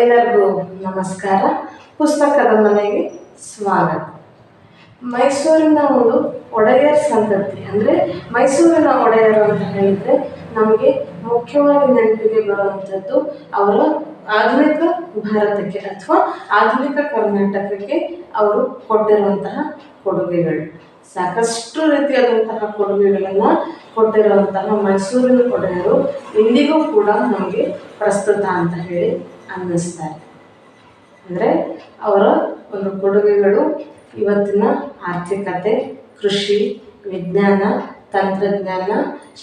ಎಲ್ಲರಿಗೂ ನಮಸ್ಕಾರ. ಪುಸ್ತಕದ ಮನೆಗೆ ಸ್ವಾಗತ. ಮೈಸೂರಿನ ಒಂದು ಒಡೆಯರ್ ಸಂತತಿ ಅಂದರೆ ಮೈಸೂರಿನ ಒಡೆಯರು ಅಂತ ಹೇಳಿದರೆ ನಮಗೆ ಮುಖ್ಯವಾಗಿ ನೆನಪಿಗೆ ಬರುವಂಥದ್ದು ಅವರ ಆಧುನಿಕ ಭಾರತಕ್ಕೆ ಅಥವಾ ಆಧುನಿಕ ಕರ್ನಾಟಕಕ್ಕೆ ಅವರು ಕೊಟ್ಟಿರುವಂತಹ ಕೊಡುಗೆಗಳು. ಸಾಕಷ್ಟು ರೀತಿಯಾದಂತಹ ಕೊಡುಗೆಗಳನ್ನು ಕೊಟ್ಟಿರುವಂತಹ ಮೈಸೂರಿನ ಒಡೆಯರು ಇಂದಿಗೂ ಕೂಡ ನಮಗೆ ಪ್ರಸ್ತುತ ಅಂತ ಹೇಳಿ ಅನ್ನಿಸ್ತಾರೆ. ಅಂದರೆ ಅವರ ಒಂದು ಕೊಡುಗೆಗಳು ಇವತ್ತಿನ ಆರ್ಥಿಕತೆ, ಕೃಷಿ, ವಿಜ್ಞಾನ, ತಂತ್ರಜ್ಞಾನ,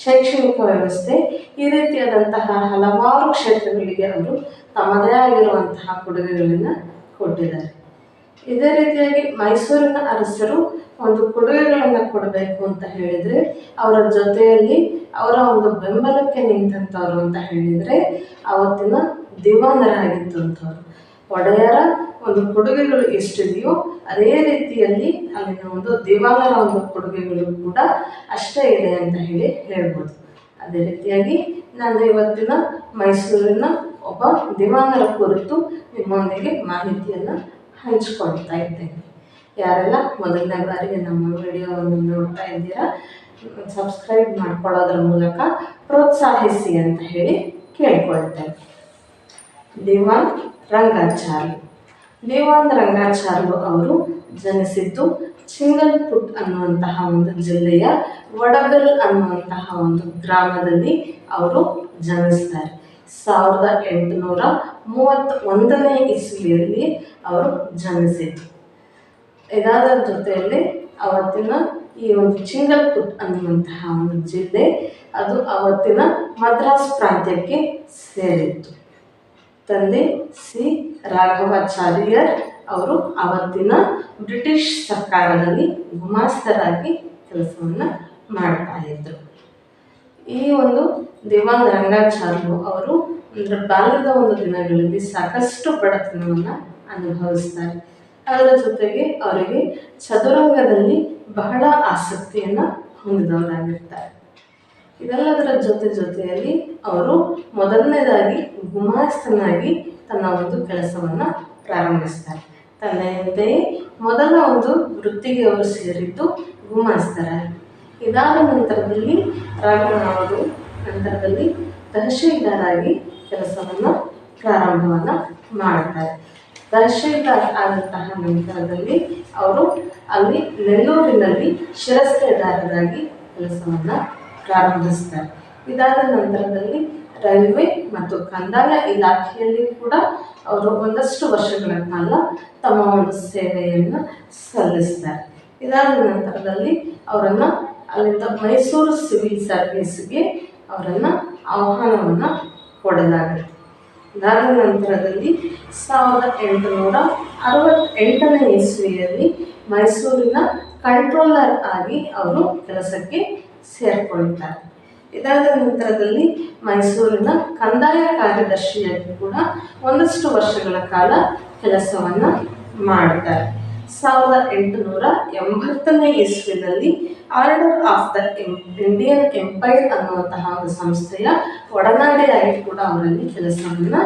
ಶೈಕ್ಷಣಿಕ ವ್ಯವಸ್ಥೆ ಈ ರೀತಿಯಾದಂತಹ ಹಲವಾರು ಕ್ಷೇತ್ರಗಳಿಗೆ ಅವರು ತಮ್ಮದೇ ಆಗಿರುವಂತಹ ಕೊಡುಗೆಗಳನ್ನು ಕೊಟ್ಟಿದ್ದಾರೆ. ಇದೇ ರೀತಿಯಾಗಿ ಮೈಸೂರಿನ ಅರಸರು ಒಂದು ಕೊಡುಗೆಗಳನ್ನು ಕೊಡಬೇಕು ಅಂತ ಹೇಳಿದರೆ ಅವರ ಜೊತೆಯಲ್ಲಿ ಅವರ ಒಂದು ಬೆಂಬಲಕ್ಕೆ ನಿಂತಂಥವ್ರು ಅಂತ ಹೇಳಿದರೆ ಆವತ್ತಿನ ದಿವಾನರಾಗಿದ್ದಂಥವ್ರು. ಒಡೆಯರ ಒಂದು ಕೊಡುಗೆಗಳು ಎಷ್ಟಿದೆಯೋ ಅದೇ ರೀತಿಯಲ್ಲಿ ಅಲ್ಲಿನ ಒಂದು ದಿವಾನರ ಒಂದು ಕೊಡುಗೆಗಳು ಕೂಡ ಅಷ್ಟೇ ಇದೆ ಅಂತ ಹೇಳ್ಬೋದು. ಅದೇ ರೀತಿಯಾಗಿ ನಾನು ಇವತ್ತಿನ ಮೈಸೂರಿನ ಒಬ್ಬ ದಿವಾನರ ಕುರಿತು ನಿಮ್ಮೊಂದಿಗೆ ಮಾಹಿತಿಯನ್ನು ಹಂಚಿಕೊಳ್ತಾ ಇದ್ದೇನೆ. ಯಾರೆಲ್ಲ ಮೊದಲನೇ ಬಾರಿಗೆ ನಮ್ಮ ವಿಡಿಯೋವನ್ನು ನೋಡ್ತಾ ಇದ್ದೀರಾ, ಸಬ್ಸ್ಕ್ರೈಬ್ ಮಾಡ್ಕೊಳ್ಳೋದ್ರ ಮೂಲಕ ಪ್ರೋತ್ಸಾಹಿಸಿ ಅಂತ ಕೇಳ್ಕೊಳ್ತೇನೆ. ದಿವಾನ್ ರಂಗಾಚಾರ್ಯ. ದಿವಾನ್ ರಂಗಾಚಾರ್ಯ ಅವರು ಜನಿಸಿದ್ದು ಚಿಂಗಲ್ಪುಟ್ ಅನ್ನುವಂತಹ ಒಂದು ಜಿಲ್ಲೆಯ ವಡಗಲ್ ಅನ್ನುವಂತಹ ಒಂದು ಗ್ರಾಮದಲ್ಲಿ ಅವರು ಜನಿಸ್ತಾರೆ. 1831ನೇ ಇಸ್ವಿಯಲ್ಲಿ ಅವರು ಜನಿಸಿದ್ದು. ಇದಾದ ಜೊತೆಯಲ್ಲಿ ಅವತ್ತಿನ ಈ ಒಂದು ಚಿಂಗಲ್ಪುಟ್ ಅನ್ನುವಂತಹ ಒಂದು ಜಿಲ್ಲೆ ಅದು ಅವತ್ತಿನ ಮದ್ರಾಸ್ ಪ್ರಾಂತ್ಯಕ್ಕೆ ಸೇರಿತ್ತು. ತಂದೆ ಸಿ ರಾಘವಾಚಾರ್ಯರ್ ಅವರು ಅವತ್ತಿನ ಬ್ರಿಟಿಷ್ ಸರ್ಕಾರದಲ್ಲಿ ಗುಮಾಸ್ತರಾಗಿ ಕೆಲಸವನ್ನು ಮಾಡ್ತಾ ಇದ್ದರು. ಈ ಒಂದು ದಿವಾನ್ ರಂಗಾಚಾರ್ಯ ಅವರು ಬಾಲ್ಯದ ಒಂದು ದಿನಗಳಲ್ಲಿ ಸಾಕಷ್ಟು ಬಡತನವನ್ನು ಅನುಭವಿಸ್ತಾರೆ. ಅದರ ಜೊತೆಗೆ ಅವರಿಗೆ ಚದುರಂಗದಲ್ಲಿ ಬಹಳ ಆಸಕ್ತಿಯನ್ನು ಹೊಂದಿದವರಾಗಿರ್ತಾರೆ. ಇದೆಲ್ಲದರ ಜೊತೆಯಲ್ಲಿ ಅವರು ಮೊದಲನೇದಾಗಿ ಗುಮಾಸ್ತನಾಗಿ ತನ್ನ ಒಂದು ಕೆಲಸವನ್ನು ಪ್ರಾರಂಭಿಸ್ತಾರೆ. ತನ್ನೆಂತೆಯೇ ಮೊದಲ ಒಂದು ವೃತ್ತಿಗೆ ಅವರು ಸೇರಿದ್ದು ಗುಮಾಸ್ತರಾಗಿ. ಇದಾದ ನಂತರದಲ್ಲಿ ಅವರು ತಹಶೀಲ್ದಾರಾಗಿ ಕೆಲಸವನ್ನು ಪ್ರಾರಂಭವನ್ನು ಮಾಡ್ತಾರೆ. ತಹಶೀಲ್ದಾರ್ ಆದಂತಹ ನಂತರದಲ್ಲಿ ಅವರು ಅಲ್ಲಿ ನೆಲ್ಲೂರಿನಲ್ಲಿ ಶಿರಸ್ತೇದಾರರಾಗಿ ಕೆಲಸವನ್ನು ಪ್ರಾರಂಭಿಸ್ತಾರೆ. ಇದಾದ ನಂತರದಲ್ಲಿ ರೈಲ್ವೆ ಮತ್ತು ಕಂದಾಯ ಇಲಾಖೆಯಲ್ಲಿ ಕೂಡ ಅವರು ಒಂದಷ್ಟು ವರ್ಷಗಳ ಕಾಲ ತಮ್ಮ ಒಂದು ಸೇವೆಯನ್ನು ಸಲ್ಲಿಸ್ತಾರೆ. ಇದಾದ ನಂತರದಲ್ಲಿ ಅವರನ್ನು ಅಲ್ಲಿಂದ ಮೈಸೂರು ಸಿವಿಲ್ ಸರ್ವೀಸ್ಗೆ ಅವರನ್ನು ಆಹ್ವಾನವನ್ನು ಕೊಡಲಾಗುತ್ತೆ. ಇದಾದ ನಂತರದಲ್ಲಿ 1868ನೇ ಇಸ್ವಿಯಲ್ಲಿ ಮೈಸೂರಿನ ಕಂಟ್ರೋಲರ್ ಆಗಿ ಅವರು ಕೆಲಸಕ್ಕೆ ಸೇರಿಕೊಳ್ತಾರೆ. ಇದಾದ ನಂತರದಲ್ಲಿ ಮೈಸೂರಿನ ಕಂದಾಯ ಕಾರ್ಯದರ್ಶಿಯಾಗಿ ಕೂಡ ಒಂದಷ್ಟು ವರ್ಷಗಳ ಕಾಲ ಕೆಲಸವನ್ನು ಮಾಡ್ತಾರೆ. 1880ನೇ ಇಸ್ವಿಯಲ್ಲಿ order of the Indian empire ಅನ್ನುವಂತಹ ಒಂದು ಸಂಸ್ಥೆಯ ಒಡನಾಡಿಯಾಗಿ ಕೂಡ ಅವರಲ್ಲಿ ಕೆಲಸವನ್ನು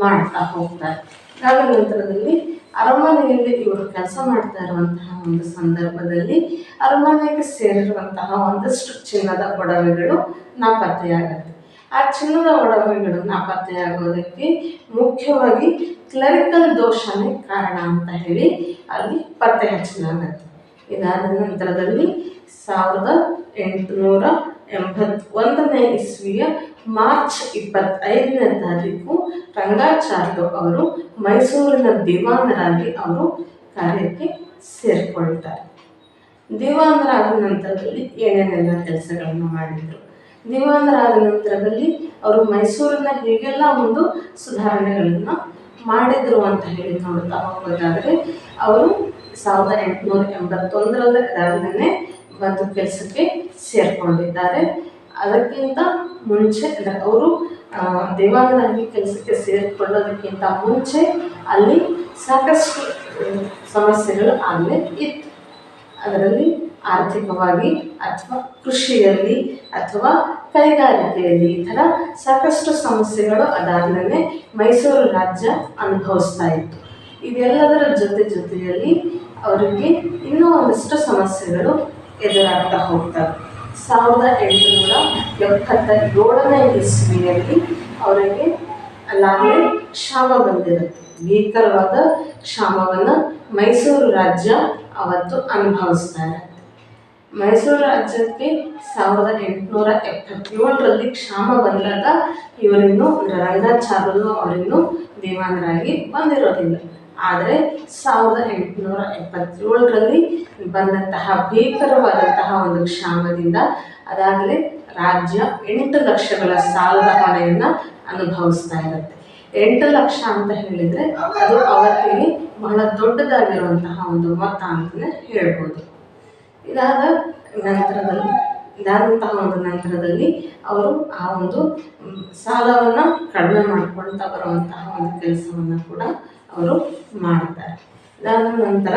ಮಾಡ್ತಾ ಹೋಗ್ತಾರೆ. ಇದಾದ ನಂತರದಲ್ಲಿ ಅರಮನೆಯಲ್ಲಿ ಇವರು ಕೆಲಸ ಮಾಡ್ತಾ ಇರುವಂತಹ ಒಂದು ಸಂದರ್ಭದಲ್ಲಿ ಅರಮನೆಗೆ ಸೇರಿರುವಂತಹ ಒಂದಷ್ಟು ಚಿನ್ನದ ಒಡವೆಗಳು ನಾಪತ್ತೆಯಾಗುತ್ತೆ. ಆ ಚಿನ್ನದ ಒಡವೆಗಳು ನಾಪತ್ತೆಯಾಗೋದಕ್ಕೆ ಮುಖ್ಯವಾಗಿ ಕ್ಲರಿಕಲ್ ದೋಷನೇ ಕಾರಣ ಅಂತ ಅಲ್ಲಿ ಪತ್ತೆ ಹಚ್ಚಲಾಗುತ್ತೆ. ಇದಾದ ನಂತರದಲ್ಲಿ 1881ನೇ ಇಸ್ವಿಯ ಮಾರ್ಚ್ 25ನೇ ತಾರೀಕು ರಂಗಾಚಾರ್ಯ ಅವರು ಮೈಸೂರಿನ ದಿವಾನರಾಗಿ ಅವರು ಕಾರ್ಯಕ್ಕೆ ಸೇರಿಕೊಳ್ತಾರೆ. ದಿವಾನರಾದ ನಂತರದಲ್ಲಿ ಏನೇನೆಲ್ಲ ಕೆಲಸಗಳನ್ನು ಮಾಡಿದರು, ದಿವಾನರಾದ ನಂತರದಲ್ಲಿ ಅವರು ಮೈಸೂರಿನ ಹೇಗೆಲ್ಲ ಒಂದು ಸುಧಾರಣೆಗಳನ್ನು ಮಾಡಿದರು ಅಂತ ನೋಡ್ತಾ ಹೋಗೋದಾದರೆ ಅವರು 1881ರಲ್ಲಿ ಒಂದು ಕೆಲಸಕ್ಕೆ ಸೇರಿಕೊಂಡಿದ್ದಾರೆ. ಅದಕ್ಕಿಂತ ಮುಂಚೆ ಅಂದರೆ ಅವರು ದಿವಾನರಾಗಿ ಕೆಲಸಕ್ಕೆ ಸೇರಿಕೊಳ್ಳೋದಕ್ಕಿಂತ ಮುಂಚೆ ಅಲ್ಲಿ ಸಾಕಷ್ಟು ಸಮಸ್ಯೆಗಳು ಆಗಲೇ ಇತ್ತು. ಅದರಲ್ಲಿ ಆರ್ಥಿಕವಾಗಿ ಅಥವಾ ಕೃಷಿಯಲ್ಲಿ ಅಥವಾ ಕೈಗಾರಿಕೆಯಲ್ಲಿ ಈ ಥರ ಸಾಕಷ್ಟು ಸಮಸ್ಯೆಗಳು ಅದಾದಮೇಲೆ ಮೈಸೂರು ರಾಜ್ಯ ಅನುಭವಿಸ್ತಾ ಇತ್ತು. ಇದೆಲ್ಲದರ ಜೊತೆಯಲ್ಲಿ ಅವರಿಗೆ ಇನ್ನೂ ಒಂದಷ್ಟು ಸಮಸ್ಯೆಗಳು ಎದುರಾಗ್ತಾ ಹೋಗ್ತವೆ. 1877ನೇ ಇಸ್ವಿಯಲ್ಲಿ ಅವರಿಗೆ ಅಲ್ಲಾಗಲೇ ಕ್ಷಾಮ ಬಂದಿರುತ್ತೆ. ಭೀಕರವಾದ ಕ್ಷಾಮವನ್ನು ಮೈಸೂರು ರಾಜ್ಯ ಅವತ್ತು ಅನುಭವಿಸ್ತಾ ಇರುತ್ತೆ. ಮೈಸೂರು ರಾಜ್ಯಕ್ಕೆ 1877ರಲ್ಲಿ ಕ್ಷಾಮ ಬಂದಾಗ ಇವರಿನ್ನೂ ರಂಗಾಚಾರ್ಯರು ಅವರಿನ್ನೂ ದಿವಾನರಾಗಿ ಬಂದಿರೋದಿಲ್ಲ. ಆದರೆ 1877ರಲ್ಲಿ ಬಂದಂತಹ ಭೀಕರವಾದಂತಹ ಒಂದು ಕ್ಷಾಮದಿಂದ ಅದಾಗಲೇ ರಾಜ್ಯ 8 ಲಕ್ಷಗಳ ಸಾಲದ ಹೊಣೆಯನ್ನು ಅನುಭವಿಸ್ತಾ ಇರುತ್ತೆ. 8 ಲಕ್ಷ ಅಂತ ಹೇಳಿದರೆ ಅದು ಅವತ್ತಿಗೆ ಬಹಳ ದೊಡ್ಡದಾಗಿರುವಂತಹ ಒಂದು ಮೊತ್ತ ಅಂತಲೇ ಹೇಳ್ಬೋದು. ಇದಾದಂತಹ ಒಂದು ನಂತರದಲ್ಲಿ ಅವರು ಆ ಒಂದು ಸಾಲವನ್ನು ಕಡಿಮೆ ಮಾಡ್ಕೊಳ್ತಾ ಬರುವಂತಹ ಒಂದು ಕೆಲಸವನ್ನು ಕೂಡ ಅವರು ಮಾಡ್ತಾರೆ. ಇದಾದ ನಂತರ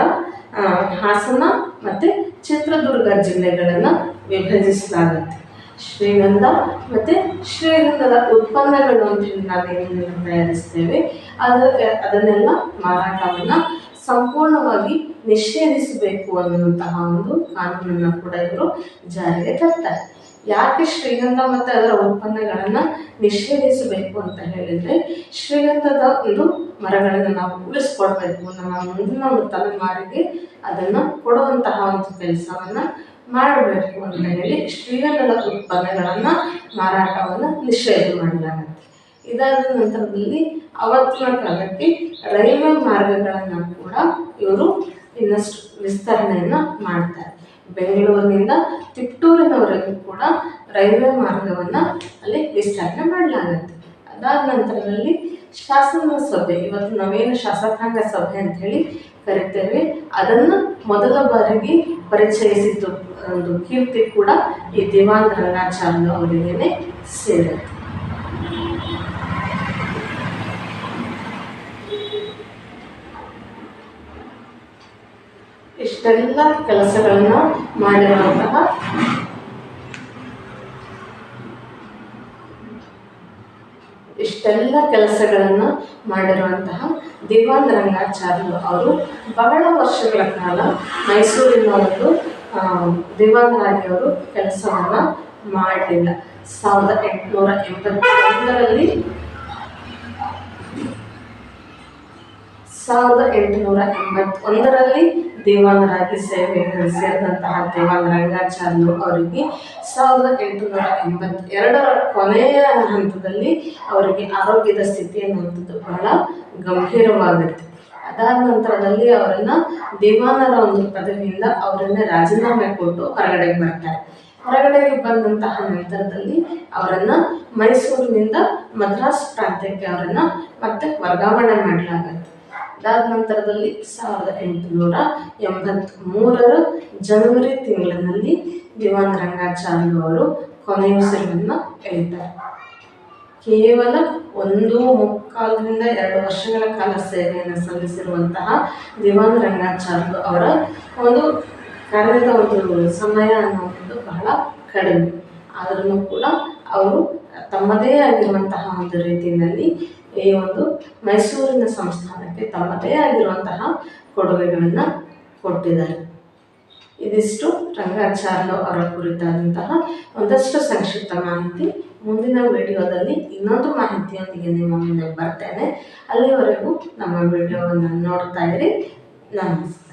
ಹಾಸನ ಮತ್ತು ಚಿತ್ರದುರ್ಗ ಜಿಲ್ಲೆಗಳನ್ನು ವಿಭಜಿಸಲಾಗುತ್ತೆ. ಶ್ರೀಗಂಧ ಮತ್ತು ಶ್ರೀಗಂಧದ ಉತ್ಪನ್ನಗಳು ಅಂತ ಹೇಳಿ ನಾವೇನೇನು ತಯಾರಿಸ್ತೇವೆ ಅದನ್ನೆಲ್ಲ ಮಾರಾಟವನ್ನು ಸಂಪೂರ್ಣವಾಗಿ ನಿಷೇಧಿಸಬೇಕು ಅನ್ನುವಂತಹ ಒಂದು ಕಾನೂನನ್ನು ಕೂಡ ಇವರು ಜಾರಿಗೆ ತರ್ತಾರೆ. ಯಾಕೆ ಶ್ರೀಗಂಧ ಮತ್ತು ಅದರ ಉತ್ಪನ್ನಗಳನ್ನು ನಿಷೇಧಿಸಬೇಕು ಅಂತ ಹೇಳಿದರೆ, ಶ್ರೀಗಂಧದ ಒಂದು ಮರಗಳನ್ನು ನಾವು ಉಳಿಸ್ಕೊಳ್ಬೇಕು, ನಮ್ಮ ಮುಂದಿನ ಒಂದು ತಲೆಮಾರಿಗೆ ಅದನ್ನು ಕೊಡುವಂತಹ ಒಂದು ಕೆಲಸವನ್ನು ಮಾಡಬೇಕು ಅಂತ ಹೇಳಿ ಶ್ರೀಗಂಧದ ಉತ್ಪನ್ನಗಳನ್ನು ಮಾರಾಟವನ್ನು ನಿಷೇಧ ಮಾಡಲಾಗುತ್ತೆ. ಇದಾದ ನಂತರದಲ್ಲಿ ಅವತ್ತಿನ ಕಾಲಕ್ಕೆ ರೈಲ್ವೆ ಮಾರ್ಗಗಳನ್ನು ಕೂಡ ಇವರು ಇನ್ನಷ್ಟು ವಿಸ್ತರಣೆಯನ್ನು ಮಾಡ್ತಾರೆ. ಬೆಂಗಳೂರಿನಿಂದ ತಿಪ್ಟೂರಿನವರೆಗೂ ಕೂಡ ರೈಲ್ವೆ ಮಾರ್ಗವನ್ನು ಅಲ್ಲಿ ವಿಸ್ತರಣೆ ಮಾಡಲಾಗುತ್ತೆ. ಅದಾದ ನಂತರದಲ್ಲಿ ಶಾಸನ ಸಭೆ, ಇವತ್ತು ನಾವೇನು ಶಾಸಕಾಂಗ ಸಭೆ ಅಂತ ಹೇಳಿ ಕರಿತೇವೆ, ಅದನ್ನು ಮೊದಲ ಬಾರಿಗೆ ಪರಿಚಯಿಸಿದ್ದು ಒಂದು ಕೀರ್ತಿ ಕೂಡ ಈ ದಿವಾನ್ ರಂಗಾಚಾರ್ಯ ಅವರಿಗೇನೆ ಸೇರುತ್ತೆ. ಇಷ್ಟೆಲ್ಲ ಕೆಲಸಗಳನ್ನು ಮಾಡಿರುವಂತಹ ದಿವಾನ್ ರಂಗಾಚಾರ್ಯರು ಅವರು ಬಹಳ ವರ್ಷಗಳ ಕಾಲ ಮೈಸೂರಿನ ಒಂದು ದಿವಾನರಾಗಿ ಅವರು ಕೆಲಸವನ್ನು ಮಾಡಲಿಲ್ಲ. 1881ರಲ್ಲಿ ದಿವಾನರಾಗಿ ಸೇವೆಯನ್ನು ಸೇರಿದಂತಹ ದಿವಾನ್ ರಂಗಾಚಾರ್ಯರು ಅವರಿಗೆ 1882ರ ಕೊನೆಯ ಹಂತದಲ್ಲಿ ಅವರಿಗೆ ಆರೋಗ್ಯದ ಸ್ಥಿತಿ ಅನ್ನುವಂಥದ್ದು ಬಹಳ ಗಂಭೀರವಾಗುತ್ತೆ. ಅದಾದ ನಂತರದಲ್ಲಿ ಅವರನ್ನು ದಿವಾನರ ಒಂದು ಪದವಿಯಿಂದ ಅವರನ್ನು ರಾಜೀನಾಮೆ ಕೊಟ್ಟು ಹೊರಗಡೆಗೆ ಬರ್ತಾರೆ. ಹೊರಗಡೆಗೆ ಬಂದಂತಹ ನಂತರದಲ್ಲಿ ಅವರನ್ನು ಮೈಸೂರಿನಿಂದ ಮದ್ರಾಸ್ ಪ್ರಾಂತ್ಯಕ್ಕೆ ಅವರನ್ನು ಮತ್ತೆ ವರ್ಗಾವಣೆ ಮಾಡಲಾಗುತ್ತೆ. ಅದಾದ ನಂತರದಲ್ಲಿ 1883ರ ಜನವರಿ ತಿಂಗಳಿನಲ್ಲಿ ದಿವಾನ್ ರಂಗಾಚಾರ್ಯ ಅವರು ಕೊನೆಯುಸಿರನ್ನು ಎಳಿತಾರೆ. ಕೇವಲ 1.25 ವರ್ಷಗಳ ಕಾಲ ಸೇವೆಯನ್ನು ಸಲ್ಲಿಸಿರುವಂತಹ ದಿವಾನ್ ರಂಗಾಚಾರ್ಯ ಅವರ ಒಂದು ಕಾರ್ಯದ ಒಂದು ಸಮಯ ಅನ್ನುವಂಥದ್ದು ಬಹಳ ಕಡಿಮೆ. ಆದರೂ ಕೂಡ ಅವರು ತಮ್ಮದೇ ಆಗಿರುವಂತಹ ಒಂದು ರೀತಿಯಲ್ಲಿ ಈ ಒಂದು ಮೈಸೂರಿನ ಸಂಸ್ಥಾನಕ್ಕೆ ತಮ್ಮದೇ ಆಗಿರುವಂತಹ ಕೊಡುಗೆಗಳನ್ನು ಕೊಟ್ಟಿದ್ದಾರೆ. ಇದಿಷ್ಟು ರಂಗಾಚಾರ್ಯ ಅವರ ಕುರಿತಾದಂತಹ ಒಂದಷ್ಟು ಸಂಕ್ಷಿಪ್ತ ಮಾಹಿತಿ. ಮುಂದಿನ ವಿಡಿಯೋದಲ್ಲಿ ಇನ್ನೊಂದು ಮಾಹಿತಿಯೊಂದಿಗೆ ನಿಮ್ಮ ಮುಂದೆ ಬರ್ತೇನೆ. ಅಲ್ಲಿವರೆಗೂ ನಮ್ಮ ವಿಡಿಯೋವನ್ನು ನೋಡ್ತಾ ಇರಿ. ನಮಸ್ಕಾರ.